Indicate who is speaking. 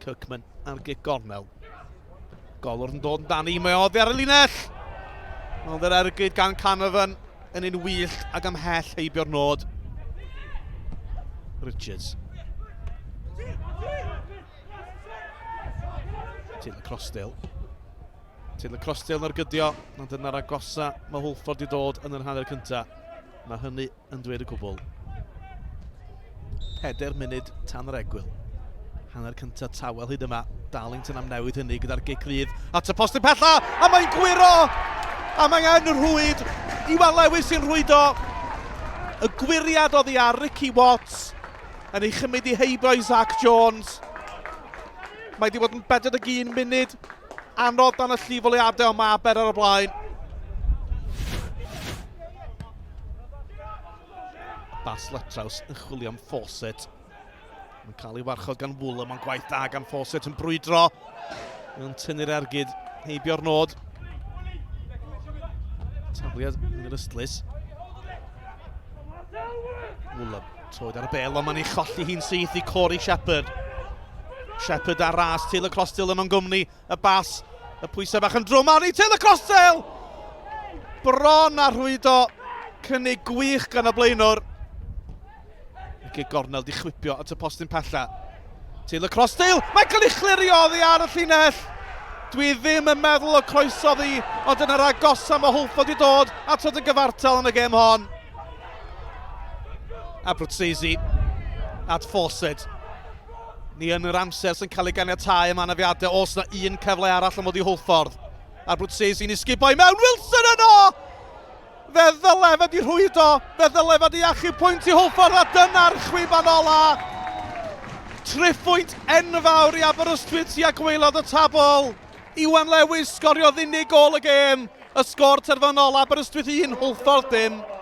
Speaker 1: Kirkman ar gic gornel. Golwr yn dod yn dani, mae oddi ar y linell. Oedd yr ergyd gan Canavan yn un wyllt ac ymhell heibio'r nod. Richards. Taylor Crossdale. Taylor Crossdale yn gydio, ond yna'r agosa mae Hwlffordd i dod yn yr hanner cyntaf. Mae hynny yn dweud y cwbl. 4 munud tan yr egwyl. Hanner cyntaf tawel hyd yma. Darlington am newid hynny gyda'r gic rydd. At y post yn pella, a mae'n gwiro! A mae'n rhwyd. Iwan Lewis sy'n rhwydo. Y gwiriad oddi ar Ricky Watts yn ei chymryd i heibio Zach Jones. Mae wedi bod yn 41 munud. Anodd dan y llifoliadau o Aber ar y blaen. Bas Letraws yn chwilio am Fawcett. Mae'n cael ei warchod gan Wooler, mae'n gwaith da gan Fawcett yn brwydro. Mae'n tynnu'r ergyd, heibio'r nod. Tafliad yn yr ystlys. Wooler, troed ar y bel, ond mae'n ei cholli hi'n syth i Corey Shepherd. Shepherd ar ras, Taylor Crossdale yn o'n gwmni. Y bas, y pwysau bach yn drwm ar ei Taylor Crossdale! Bron a rhwydo, cynnig gwych gan y blaenwr. Gic gornel di chwipio at y postyn pella. Taylor Crossdale, mae'n cael ei chlirio oddi ar y llinell. Dwi ddim yn meddwl o croesoddi, ond yn yr agosa mae Hwlffordd i dod at y gyfartal yn y gêm hon. Aberystwyth at Fawcett. Ni yn yr amser sy'n cael ei ganiatáu am anafiadau, os na un cyfle arall am oed i Hwlffordd. Aberystwyth ni'n sgipio i mewn, Wilson yno! Fe ddylai wedi rhwydo, fe ddylai wedi achub pwynt i Hwlffordd, a dyna'r chwiban ola. Triphwynt enfawr i Aberystwyth tua gwaelod y tabl. Iwan Lewis sgoriodd unig gol y gêm. Y sgôr terfynol, Aberystwyth 1, Hwlffordd 0.